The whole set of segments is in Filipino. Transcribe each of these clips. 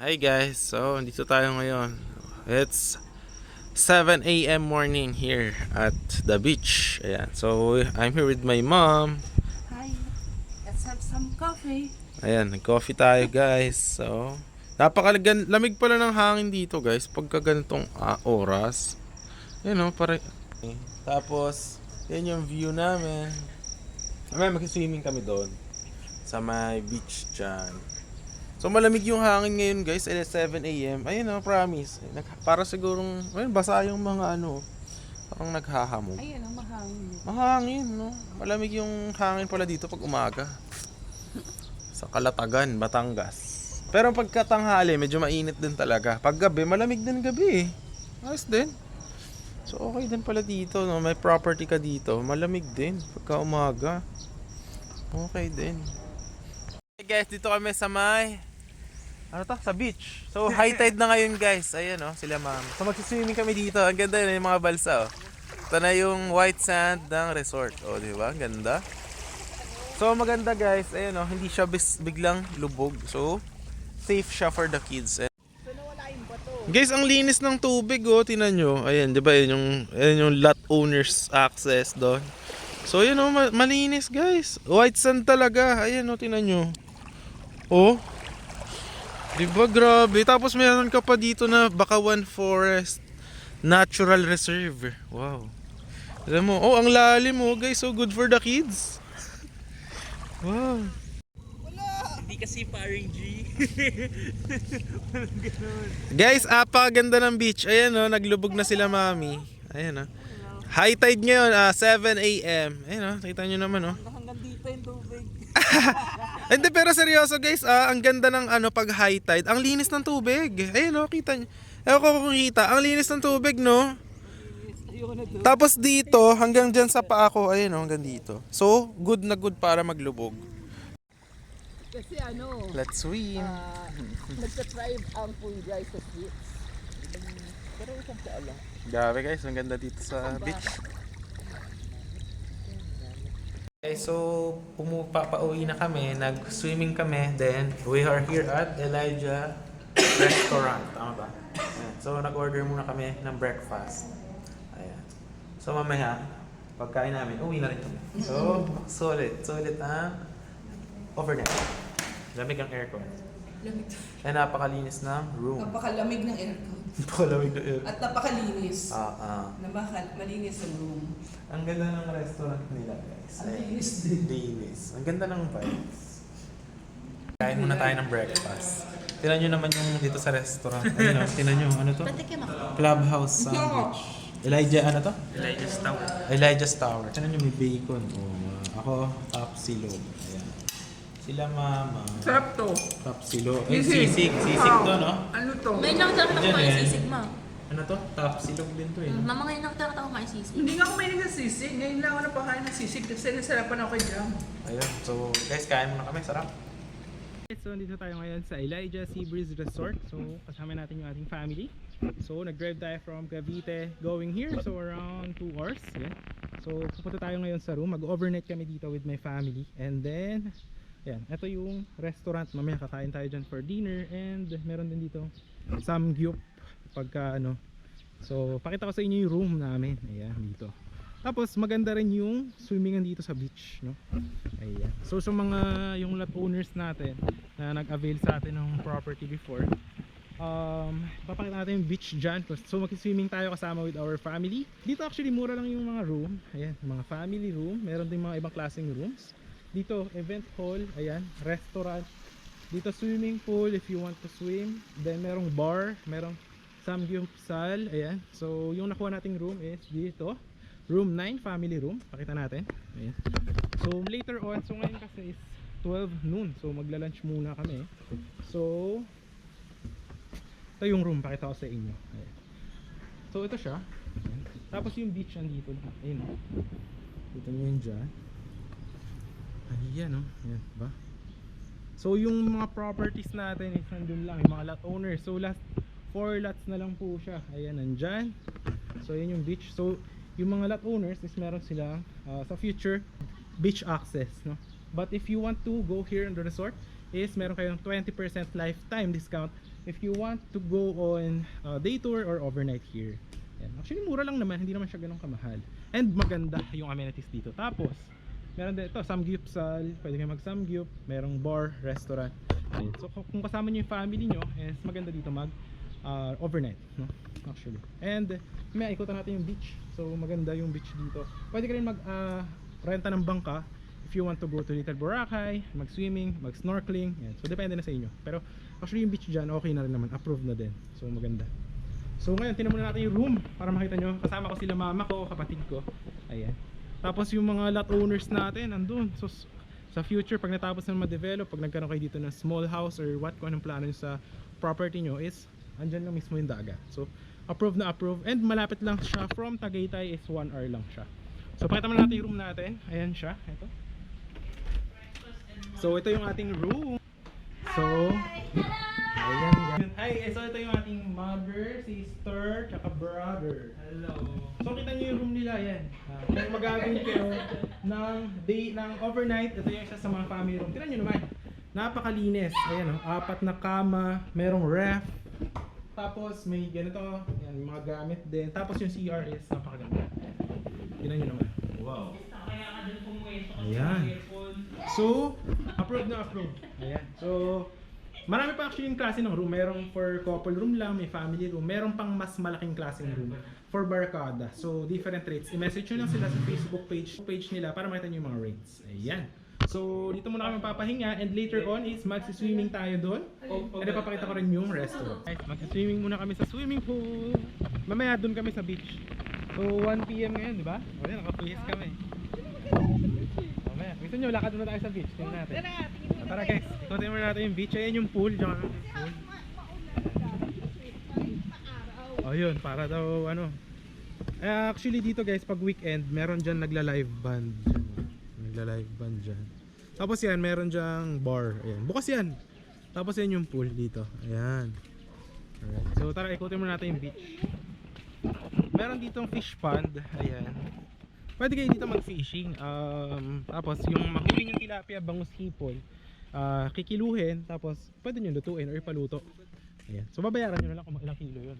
Hi guys, so dito tayo ngayon. It's 7 a.m. morning here at the beach. Ayan. So I'm here with my mom. Hi, let's have some coffee. Ayan, nag-coffee tayo guys. So lamig pala ng hangin dito guys pagka ganitong oras. Ayan o, Tapos, yan yung view namin. Mag-swimming kami doon sa may beach dyan. So malamig yung hangin ngayon guys, 7 a.m. Ayun promise. Para sigurong, basa yung mga parang naghahamog. Ayun, ang mahangin. Mahangin, no? Malamig yung hangin pala dito pag umaga. Sa Calatagan, Batangas. Pero pagkatanghali, medyo mainit din talaga. Pag gabi, malamig din gabi eh. Ayos din. So okay din pala dito, no? May property ka dito, malamig din pagka umaga. Okay din. Hey guys, dito kami sa sa beach. So high tide na ngayon guys. Ayan sila ma'am. So magsiswimming kami dito. Ang ganda yun, yung mga balsa Ito na yung white sand ng resort. Di ba? Ang ganda. So maganda guys. Ayan hindi siya biglang lubog. So safe siya for the kids. Guys, ang linis ng tubig Tingnan nyo. Ayan, 'di ba? Ayan yung lot owners access doon. So ayan malinis guys. White sand talaga. Ayan tingnan nyo. Diba grabe? Tapos meron ka pa dito na Bakawan Forest Natural Reserve. Wow. Alam mo, ang lalim guys. So good for the kids. Wow. Hindi kasi parang G. Guys, apakaganda ng beach. Ayan naglubog na sila mami. Ayan High tide ngayon, 7 a.m. Ayan kita nyo naman Hanggang dito yung tubig. Hindi, pero seryoso guys, ang ganda ng pag high tide. Ang linis ng tubig. Ayun kita nyo. Ewan ko kung kita. Ang linis ng tubig, no? Tapos dito, hanggang dyan sa paa ko, ayun hanggang dito. So, good na good para maglubog. Kasi Let's swim. nagtatribe ang pool guys sa streets. Pero isang lang. Grabe guys, ang ganda dito sa beach. Okay, so papauwi na kami, nag-swimming kami, then we are here at Elijah Restaurant. Tama ba? Ayan. So nag-order muna kami ng breakfast. Ayan. So mamaya, pagkain namin, uwi na rin kami. So, sulit ang overnight. Lamig ang aircon. Lamig. And napakalinis ng room. Napakalamig ng aircon. Napakalamig ng aircon. At napakalinis. Malinis ang room. Ang ganda ng restaurant nila guys. Ang linis din. Linis. Ang ganda ng vibes. Kain muna tayo ng breakfast. Tingnan nyo naman yung dito sa restaurant. Ayun tingnan nyo. Ano to? Clubhouse sandwich. Elijah, ano to? Elijah's Tower. Elijah's Tower. Tingnan nyo may bacon. Ako, top silog. Ayan. Sila mama. Sarap to. Top silog. Sisig. Sisig to, no? Ano to? May nakita ko Diyan, kumain eh. sisig, ma. Ano to? Top silog din to eh. Mama ngayon nakita ko kumain sisig. Hindi nga ako mahilig sa sisig. Ngayon lang ako napakain ng sisig kasi nasarapan ako kay Jam. Ayun. So, guys, kain muna kami. Sarap. So, dito tayo ngayon sa Elijah Seabreeze Resort. So, kasama natin yung ating family. So, nag-drive tayo from Cavite going here. So, around 2 hours. Yeah. So, pupunta tayo ngayon sa room. Mag-overnight kami dito with my family. And then, yan. Ito yung restaurant. Mamaya kakain tayo dyan for dinner. And meron din dito samgyup pagka So, pakita ko sa inyo yung room namin. Ayan, dito. Tapos maganda rin yung swimmingan dito sa beach, no? Ayan. So sa mga yung lot owners natin na nag-avail sa atin ng property before, papakita natin yung beach dyan. So mag-swimming tayo kasama with our family. Dito actually mura lang yung mga room. Ayan, mga family room. Meron din mga ibang klaseng rooms. Dito event hall, ayan, restaurant. Dito swimming pool if you want to swim. Then merong bar, merong samgyupsal, ayan. So yung nakuha nating room is dito. Room 9, family room. Pakita natin. Ayan. So later on, so ngayon kasi is 12 noon. So magla-lunch muna kami. So ito yung room, pakita ko sa inyo. Ayan. So ito siya. Ayan. Tapos yung beach nandito. Ayun. Dito nyo yun dyan. Ayan Ayan ba? So yung mga properties natin is nandun lang. Yung mga lot owners. So last 4 lots na lang po siya. Ayan, nandyan. So yun yung beach. So yung mga lot owners is meron sila sa future beach access, no? But if you want to go here in the resort is meron kayong 20% lifetime discount if you want to go on day tour or overnight here. Yan. Actually mura lang naman, hindi naman siya ganun kamahal. And maganda yung amenities dito. Tapos meron din ito, samgyupsal, pwede kayo mag samgyup, merong bar, restaurant. Ayan. So kung kasama niyo yung family nyo, is maganda dito mag overnight, no? Actually. And may ikutan natin yung beach. So maganda yung beach dito. Pwede ka rin mag renta ng bangka if you want to go to Little Boracay, mag swimming, mag snorkeling. Yan. So depende na sa inyo. Pero actually yung beach dyan okay na rin naman, approved na din. So maganda. So ngayon tinan muna natin yung room para makita nyo. Kasama ko sila mama ko, kapatid ko. Ayan. Tapos yung mga lot owners natin nandun. So sa future pag natapos na ma-develop, pag nagkaroon kayo dito ng small house or what, kung anong plano nyo sa property nyo, is andyan lang mismo yung dagat. So approved na approved. And malapit lang siya from Tagaytay, is 1 hour lang siya. So pakita mo natin yung room natin. Ayan siya. Ito. So ito yung ating room. So ayan, yan. Hi, so ito yung ating mother, sister, tsaka brother. Hello. So kita nyo yung room nila, yan. Kung mag-gagawin kayo ng overnight, ito yung isa sa mga family room. Tignan nyo naman, napakalinis. Ayan o, 4 na kama, merong ref. Tapos may ganito, yan, mga gamit din. Tapos yung CR is napakaganda. Tignan nyo naman. Wow. Ayan. So, approved na approved. Ayan. So, marami pa actually yung klase ng room. Merong for couple room lang, may family room. Meron pang mas malaking klaseng room for barkada. So, different rates. I-message nyo lang sila sa Facebook page nila para makita nyo yung mga rates. Ayan. So, dito muna kami papahinga and later on is magsi-swimming tayo doon. And ipapakita ko rin yung restaurant. Guys, magsi-swimming muna kami sa swimming pool. Mamaya doon kami sa beach. So, 1 PM ngayon, di ba? O yan, nakapuhis kami. Mamaya, gusto nyo, lakad muna tayo sa beach. Tingnan natin. Tara guys, ikutin muna natin yung beach. Ayan yung pool. Diyan kami yung pool. O yun, para daw ano. Actually dito guys, pag weekend, meron dyan nagla-live band. Nagla-live band dyan. Tapos yan, meron dyang bar. Ayan, bukas yan. Tapos yan yung pool dito. Ayan. Alright. So tara, ikutin muna natin yung beach. Meron ditong fish pond. Ayan. Pwede kayo dito mag-fishing. Tapos yung mahuli yung tilapia, bangus, hipon, kikiluhin, tapos pwede nyo lutuin or ipaluto. Ayan. So babayaran nyo na lang kung ilang kilo yun.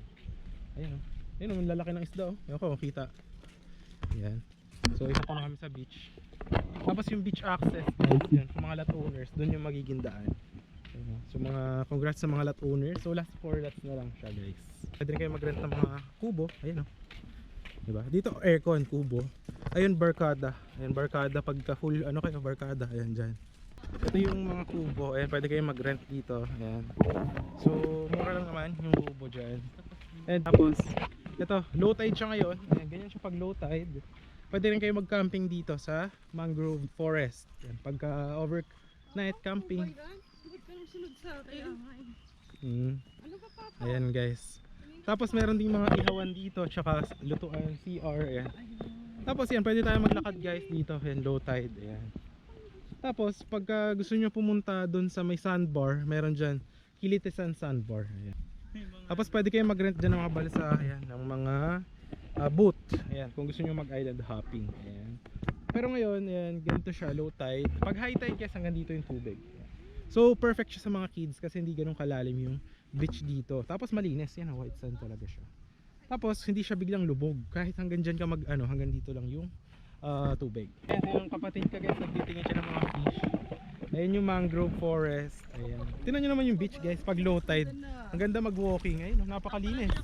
Ayan o. Ayan o, lalaki ng isda o. Ayan ko, kita. Ayan. So isa ko na kami sa beach. Tapos yung beach access, guys, yun, sa mga lot owners, doon yung magiging daan. Ayan. So mga congrats sa mga lot owners. So last 4 lots na lang siya guys. Pwede rin kayo mag-rent ng mga kubo. Ayan o. Diba? Dito aircon, kubo. Ayun barkada. Ayun barkada pagka full ano kayo barkada. Ayan dyan. Ito yung mga kubo. Ayan pwede kayo mag-rent dito. Ayan. So mura lang naman yung kubo dyan. And tapos ito low tide siya ngayon. Ayan, ganyan siya pag low tide. Pwede rin kayo mag-camping dito sa mangrove forest. Ayan, pagka overnight camping. Huwag kang sunod sa akin. Ano ba papa? Ayan guys. Tapos meron ding mga ihawan dito, tsaka lutuan, CR, ayan. Tapos yan, pwede tayo maglakad guys dito, ayan, low tide, ayan. Tapos pagka gusto nyo pumunta doon sa may sandbar, meron dyan, Kilitisan Sandbar, ayan. Tapos pwede kayo mag-rent dyan ng mga balsa, ayan, ng mga boat, ayan, kung gusto nyo mag-island hopping, ayan. Pero ngayon, ayan, ganito siya, low tide. Pag high tide guys, hanggang dito yung tubig. So perfect siya sa mga kids kasi hindi ganun kalalim yung beach dito. Tapos malinis, yan, white sand talaga siya. Tapos hindi siya biglang lubog. Kahit hanggang dyan ka hanggang dito lang yung tubig. Ayan yung kapatid ka guys, nagtitingin siya ng mga fish. Ayan yung mangrove forest. Ayan. Tingnan nyo naman yung beach guys, pag low tide. Ang ganda mag-walking. Ayun, napakalinis.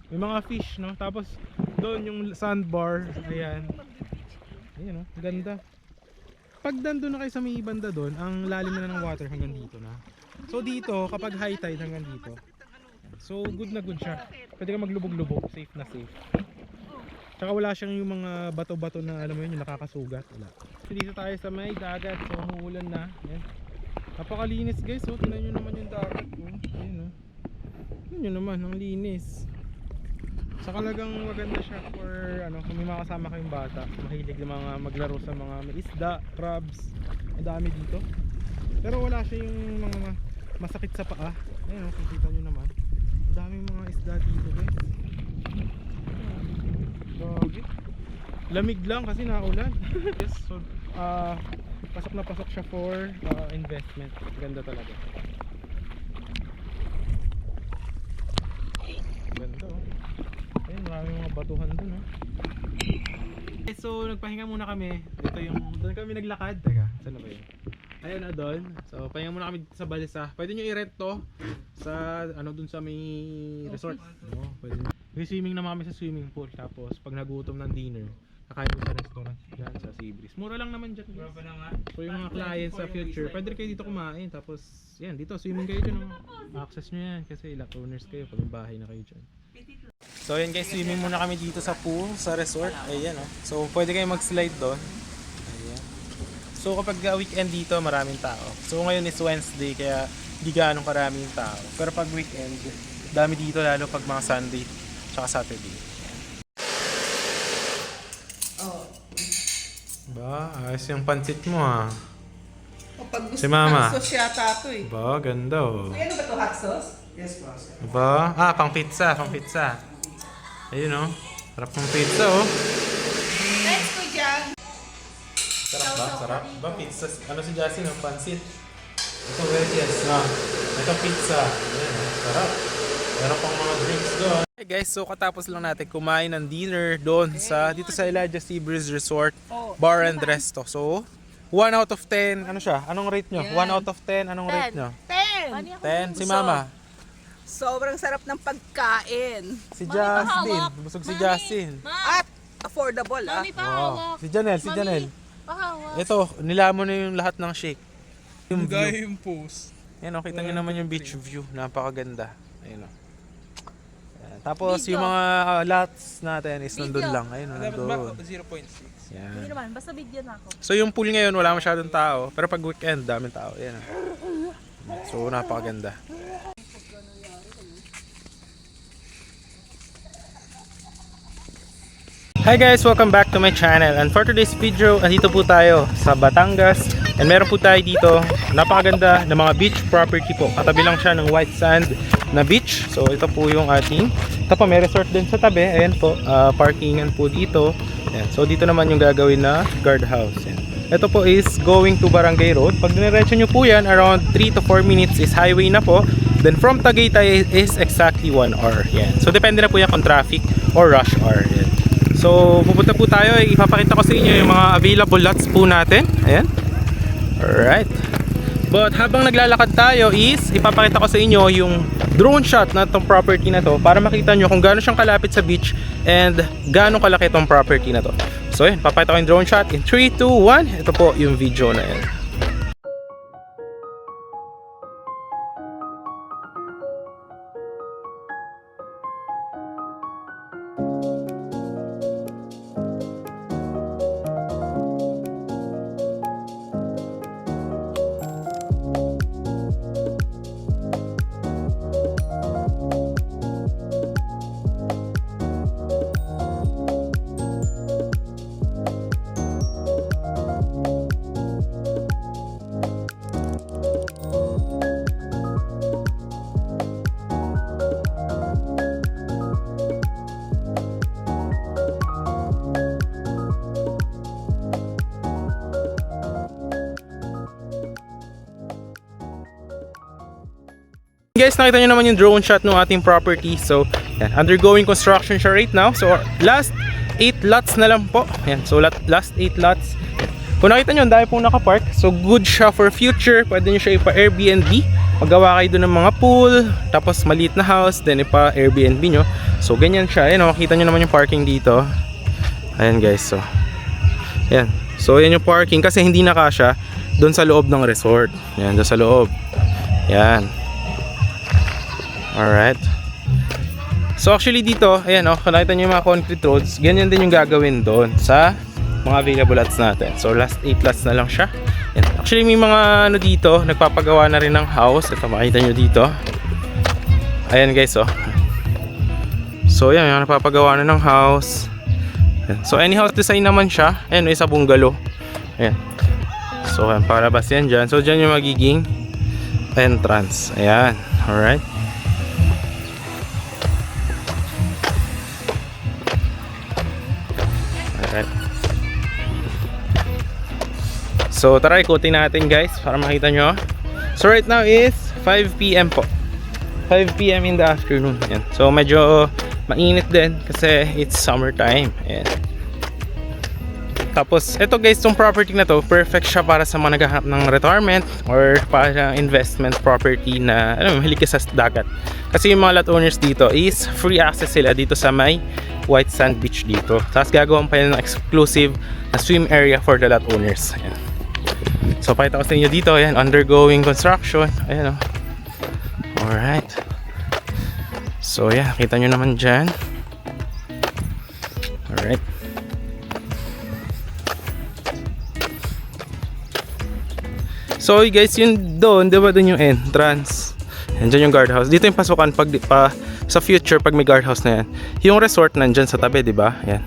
May mga fish, no? Tapos doon yung sandbar. Ayan. Ayan, no? Ang ganda. Pag nandun na kayo sa may banda doon, ang lalim na ng water hanggang dito na. So dito, kapag high tide hanggang dito. So good na good siya. Pwede ka maglubog-lubog, safe na safe. Tsaka wala siyang yung mga bato-bato na alam mo yun, yung nakakasugat. Wala. So dito tayo sa may dagat, so umuulan na. Yan. Napakalinis guys, so tingnan nyo naman yung dagat. Ayun, oh. Tingnan nyo naman, ang linis. Saka talagang maganda siya for kung may mga kasama kayong bata, mahilig na mga maglaro sa mga may isda, crabs, ang dami dito. Pero wala siya yung mga masakit sa paa. Ayun, nakikita nyo naman. Ang daming mga isda dito guys. Grabe. Lamig lang kasi naulan. Yes, so pasok na pasok siya for investment. Ganda talaga. batuhan dun, oh. Okay, so nagpahinga muna kami. Dito yung, doon kami naglakad. Teka, saan na ba yun? Ayun na doon. So pahinga muna kami sa balsa. Pwede nyo i-rent to sa ano dun sa may resort. Oo, pwede. May swimming naman kami sa swimming pool. Tapos pag nagutom ng dinner, kakain mo sa restaurant dyan sa Seabreeze. Mura lang naman dyan. So yung mga clients sa future, pwede rin kayo dito kumain. Tapos yan, dito swimming kayo dyan. Access nyo yan kasi ilang owners kayo pag may bahay na kayo dyan. So yan guys, swimming muna kami dito sa pool, sa resort. Ayan oh. So pwede kayo mag-slide doon. Ayan. So kapag weekend dito, maraming tao. So ngayon is Wednesday, kaya di gaanong karaming tao. Pero pag weekend, dami dito lalo pag mga Sunday tsaka Saturday. Oh. Ba, ayos yung pansit mo ha. O pag gusto Si Mama. hot sauce yata ito eh. Ba, ganda oh. Ay, ano ba ito, hot sauce? Ba, pang pizza, pang pizza. Ayun oh. Sarap ng pizza oh. Thanks ko dyan. Sarap ba? Sarap? Ba, pizza. Ano si Jassy ng pansit? Ito, yes. Ito pizza. Ayan, sarap. Meron pang mga drinks doon. Hey guys, so katapos lang natin kumain ng dinner doon sa dito sa Elijah Seabreeze Resort Bar and Resto. So, 1 out of 10. Ano siya? Anong rate nyo? 1 out of 10. Anong rate nyo? 10. 10! Si Mama. Sobrang sarap ng pagkain. Si Justin. Busog si Justin. At affordable ah. Wow. Si Janelle. Si Janelle. Ito, nilamon na yung lahat ng shake. Yung view. yung post. Yan o, kita nyo naman yung beach view. Napakaganda. Ayun o. Ayan. Tapos yung mga lots natin is nandun lang. Ayun o, nandun. 0.6. Yan. Hindi naman, basta video na ako. So yung pool ngayon wala masyadong tao. Pero pag weekend, daming tao. Yan o. So napakaganda. Hi guys! Welcome back to my channel, and for today's video, andito po tayo sa Batangas, and meron po tayo dito napakaganda na mga beach property po. Katabi lang siya ng white sand na beach. So ito po yung ating, ito po may resort din sa tabi. Ayan po, parkingan po dito. Ayan. So dito naman yung gagawin na guardhouse. Ayan. Ito po is going to Barangay Road. Pag diniretso nyo po yan, around 3 to 4 minutes is highway na po. Then from Tagaytay is exactly 1 hour. Ayan. So depende na po yan kung traffic or rush hour. Ayan. So pupunta po tayo, ipapakita ko sa inyo yung mga available lots po natin. Ayan. Alright. But habang naglalakad tayo is ipapakita ko sa inyo yung drone shot na itong property na to para makita nyo kung gaano siyang kalapit sa beach and gaano kalaki itong property na to. So yun, papakita ko yung drone shot in 3, 2, 1. Ito po yung video na yan. Guys, nakita nyo naman yung drone shot ng ating property. So, yan, undergoing construction siya right now. So, last 8 lots na lang po. Yan, so last 8 lots. Kung nakita nyo, ang dami pong nakapark. So, good siya for future. Pwede nyo siya ipa-Airbnb. Magawa kayo doon ng mga pool. Tapos, maliit na house. Then, ipa-Airbnb nyo. So, ganyan siya. Ayan, makita nyo naman yung parking dito. Ayan guys, so. Ayan. So, yan yung parking. Kasi hindi na kasya doon sa loob ng resort. Ayan, doon sa loob. Ayan. Alright. So actually dito, ayan o, nakita nyo yung mga concrete roads. Ganyan din yung gagawin doon sa mga available lots natin. So last 8 lots na lang siya. Ayan. Actually may mga ano dito, nagpapagawa na rin ng house. Ito makita nyo dito. Ayan guys o. So yan, yung nagpapagawa na ng house. Ayan. So any house design naman siya. Ayan, may isa bungalow. Ayan. So ayan, palabas yan dyan. So dyan yung magiging entrance. Ayan. Alright. Alright. So tara, ikutin natin guys para makita nyo. So right now is 5 PM po. 5 PM in the afternoon. Yan. So medyo mainit din kasi it's summertime. Ayan. Tapos, ito guys, itong property na to, perfect siya para sa mga naghahanap ng retirement or para investment property na, mahilig ka sa dagat. Kasi yung mga lot owners dito is free access sila dito sa may white sand beach dito. Tapos gagawin pa yun ng exclusive na swim area for the lot owners. Ayan. So, pakita ko sa inyo dito, ayan, undergoing construction. Ayan, alright. So, yeah, kita nyo naman dyan. Alright. So guys, yun doon, di ba doon yung entrance? Nandiyan yung guardhouse. Dito yung pasukan pag sa future pag may guardhouse na yan. Yung resort nandyan sa tabi, di ba? Yan.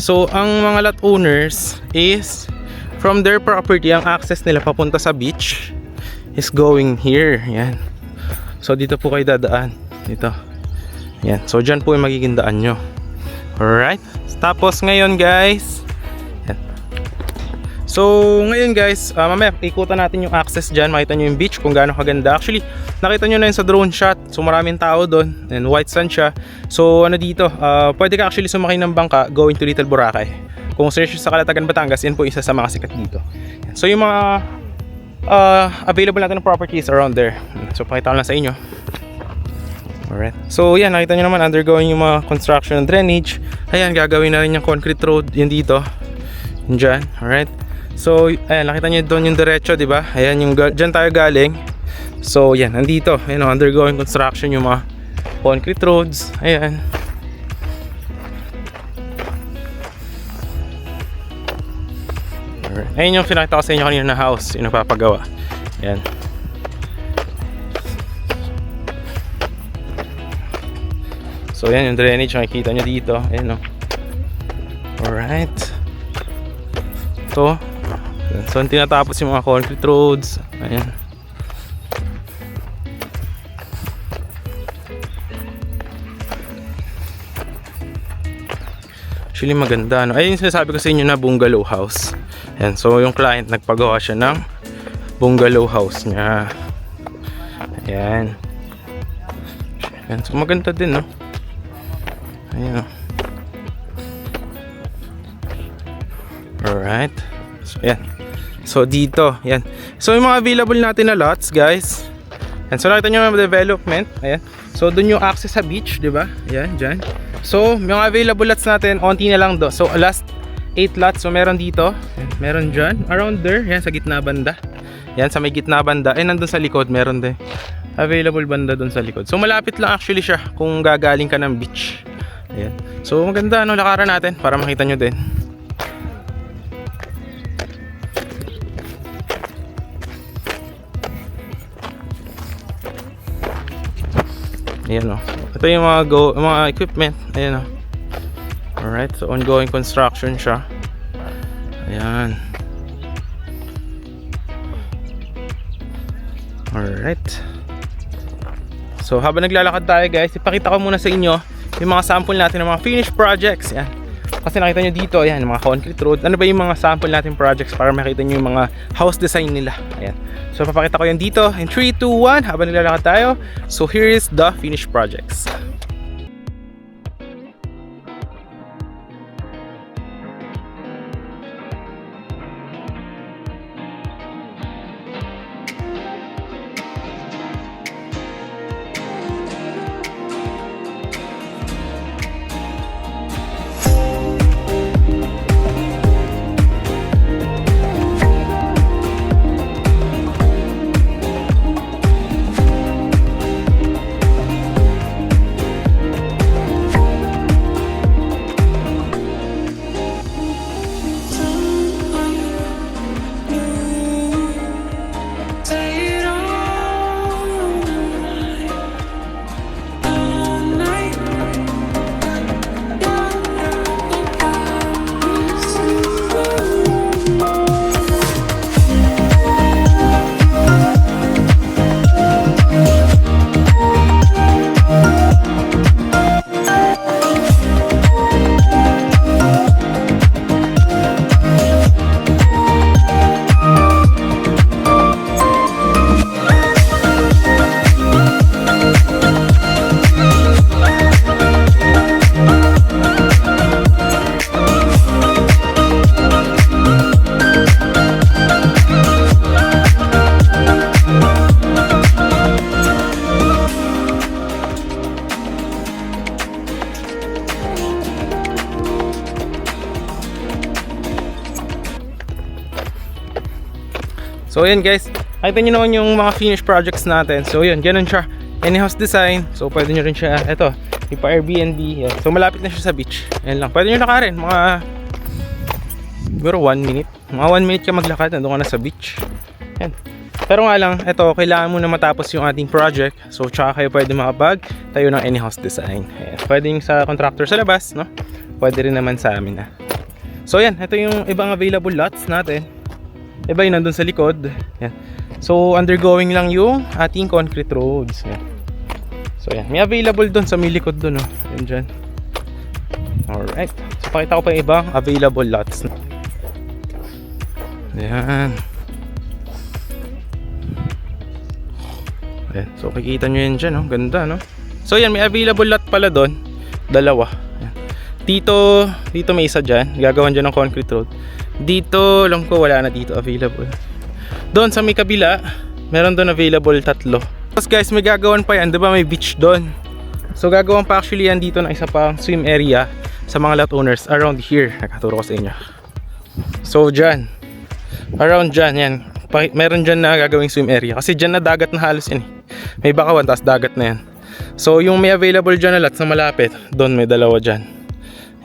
So ang mga lot owners is from their property, ang access nila papunta sa beach is going here. Yan. So dito po kayo dadaan. Dito. Yan. So dyan po yung magiging daan nyo. Alright. Tapos ngayon guys, so ngayon guys, mamaya ikutan natin yung access dyan. Makita nyo yung beach kung gaano kaganda. Actually, nakita nyo na yun sa drone shot. So maraming tao doon and white sand siya. So ano dito, pwede ka actually sumakay ng bangka going to Little Boracay. Kung search sa Calatagan, Batangas, yan po isa sa mga sikat dito. So yung mga available natin ng properties around there. So pakita ko lang sa inyo. Alright. So yan, nakita nyo naman undergoing yung mga construction and drainage. Ayan, gagawin na rin yung concrete road yun dito. Yun dyan. Alright. So, ayan, nakita nyo doon yung diretso, di ba? Ayan, yung dyan tayo galing. So, yan, nandito. Ayan, undergoing construction yung mga concrete roads. Ayan. Alright. Ayan yung pinakita ko sa inyo kanina na house, yung napapagawa. Ayan. So, ayan yung drainage, makikita nyo dito. Ayan, no? Alright. So, tinatapos yung mga concrete roads. Ayan. Actually maganda, no? Ayun yung sinasabi ko sa inyo na bungalow house. Ayan. So yung client nagpagawa siya ng bungalow house niya. Ayan. Ayan. So maganda din, no? Ayan, no? Alright. So ayan. So dito, yan. So yung mga available natin na lots, guys. And so nakita nyo yung development, ayan. So doon yung access sa beach, di ba? Ayan, dyan. So yung available lots natin, onti na lang do. So last 8 lots, so meron dito, ayan, meron dyan, around there, yan sa gitna banda. Yan sa may gitna banda, eh nandun sa likod, meron din. Available banda doon sa likod. So malapit lang actually siya kung gagaling ka ng beach. Ayan. So maganda, no, lakaran natin para makita nyo din. Ayan, o. Ito yung mga equipment. Ayan, o. Alright, so ongoing construction siya. Ayan. Alright. So habang naglalakad tayo guys, ipakita ko muna sa inyo yung mga sample natin ng mga finished projects. Ayan. Kasi nakita nyo dito, ayan, mga concrete road. Ano ba yung mga sample natin projects para makita nyo yung mga house design nila. Ayan. So papakita ko yan dito in 3, 2, 1 habang naglalakad tayo. So here is the finished projects. So ayan guys, nakita nyo naman yung mga finished projects natin. So yun, ganun siya. Any house design. So pwede nyo rin siya, eto, ipa Airbnb. Yan. So malapit na siya sa beach. Ayan lang. Pwede nyo lakarin, mga siguro 1 minute. Mga 1 minute ka maglakad, nandun ka na sa beach. Yan. Pero nga lang, eto, kailangan mo na matapos yung ating project. So tsaka kayo pwede makapag tayo ng any house design. Ayan. Pwede yung sa contractor sa labas, no? Pwede rin naman sa amin na. So yan, ito yung ibang available lots natin. Iba yung nandun sa likod. Yan. So undergoing lang yung ating concrete roads. Yan. So yan, may available dun sa may likod dun, no? Yan dyan. Alright. So pakita ko pa yung ibang available lots. Yan. Yan. So kikita nyo yan dyan, no? Ganda, no? So yan, may available lot pala dun. Dalawa. Yan. Dito may isa dyan. Gagawan dyan ng concrete road. Dito lang ko, wala na dito available. Doon sa may kabila, meron doon available 3. Tapos guys, may gagawan pa yan, 'di ba? May beach doon. So gagawan pa actually yan dito ng isa pang swim area sa mga lot owners around here. Nakaturo ko sa inyo. So dyan, around dyan, yan. Meron dyan na gagawing swim area. Kasi dyan na dagat na halos yan. May bakawan, tapos dagat na yan. So yung may available dyan na lots na malapit, doon may dalawa dyan.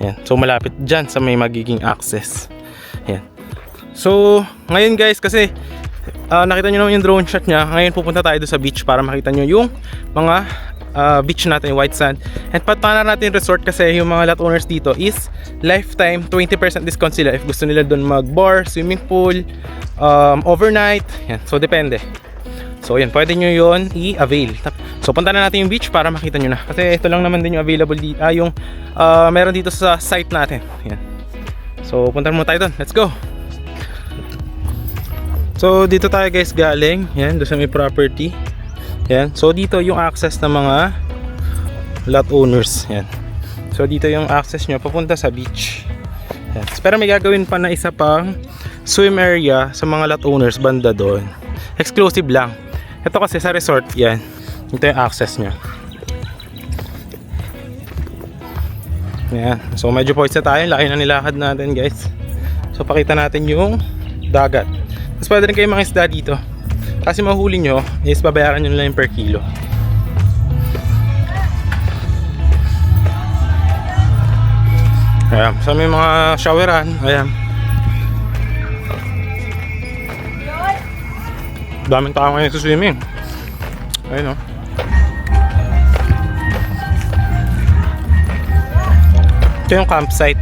Yan. So malapit dyan sa may magiging access. Yan. So ngayon guys, kasi nakita nyo naman yung drone shot nya. Ngayon pupunta tayo doon sa beach para makita nyo yung mga beach natin, yung white sand. And patana natin yung resort kasi yung mga lot owners dito is lifetime 20% discount sila if gusto nila doon mag bar, swimming pool, overnight. Yan. So depende. So yan, pwede nyo yun i-avail. So punta na natin yung beach para makita nyo na. Kasi ito lang naman din yung available dito, yung meron dito sa site natin. Yan. So punta muna tayo doon. Let's go! So dito tayo guys galing. Yan, doon sa may property. Yan. So dito yung access ng mga lot owners. Yan. So dito yung access nyo papunta sa beach. Yan. Pero may gagawin pa na isa pang swim area sa mga lot owners banda doon. Exclusive lang. Ito kasi sa resort, yan. Ito yung access nyo. Yan. So medyo poise na tayo. Laki na nilakad natin guys. So pakita natin yung dagat. Tapos pwede rin kayo mga isda dito. Kasi mahuli nyo is babayaran nyo lang per kilo. Ayan. So may mga showeran. Ayan. Daming tao ngayon sa swimming. Ayun o. Ito yung campsite.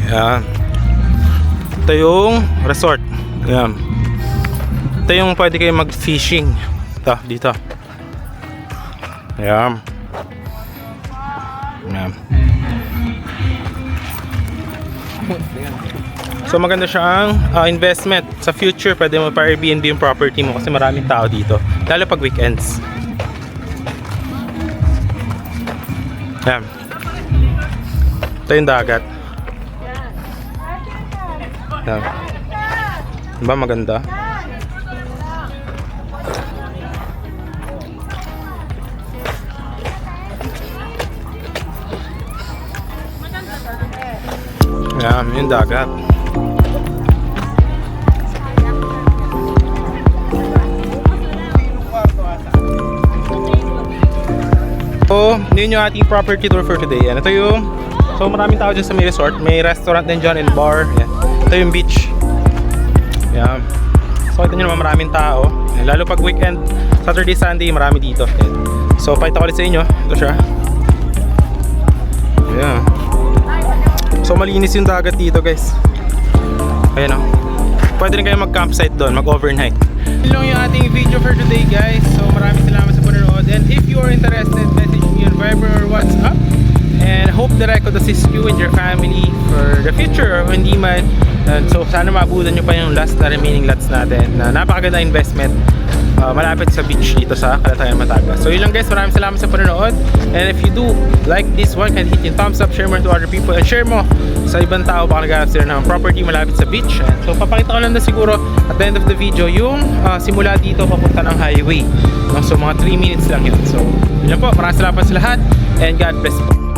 Ayan. Ito yung resort. Ayan. Ito yung pwede kayo mag-fishing. Ito, dito. Ayan. Ayan. So maganda siyang investment. Sa future, pwede mo pa Airbnb yung property mo kasi maraming tao dito. Lalo pag weekends. Ayan. Ito yung dagat. Ayan. Diba maganda? Ayan, yung dagat. So, yun yung ating property tour for today. Yan. Ito yung, so maraming tao dyan sa may resort. May restaurant din dyan and bar. Yan. Ito yung beach. Yan. So, ito nyo naman maraming tao. Yan. Lalo pag weekend, Saturday, Sunday, marami dito. Yan. So, pakita ko ulit sa inyo. Ito siya. Yan. So, malinis yung dagat dito guys. Ayan o. Pwede rin kayo mag-campsite doon, mag-overnight. Yun lang yung ating video for today guys. So, maraming salamat sa panonood. And if you are interested, message me on Viber or WhatsApp. And hope that I could assist you and your family for the future or hindi man. And so sana maabutan nyo pa yung last na remaining lots natin na napakaganda investment malapit sa beach dito sa Calatayan, Batangas. So yun lang guys, maraming salamat sa panonood. And if you do like this one, can hit yung thumbs up, share mo to other people, and share mo sa ibang tao baka naghanap sila ng property malapit sa beach. And so papakita ko lang na siguro at the end of the video yung simula dito papunta ng highway. So mga 3 minutes lang yun. So yun lang po, maraming salamat sa lahat and God bless po.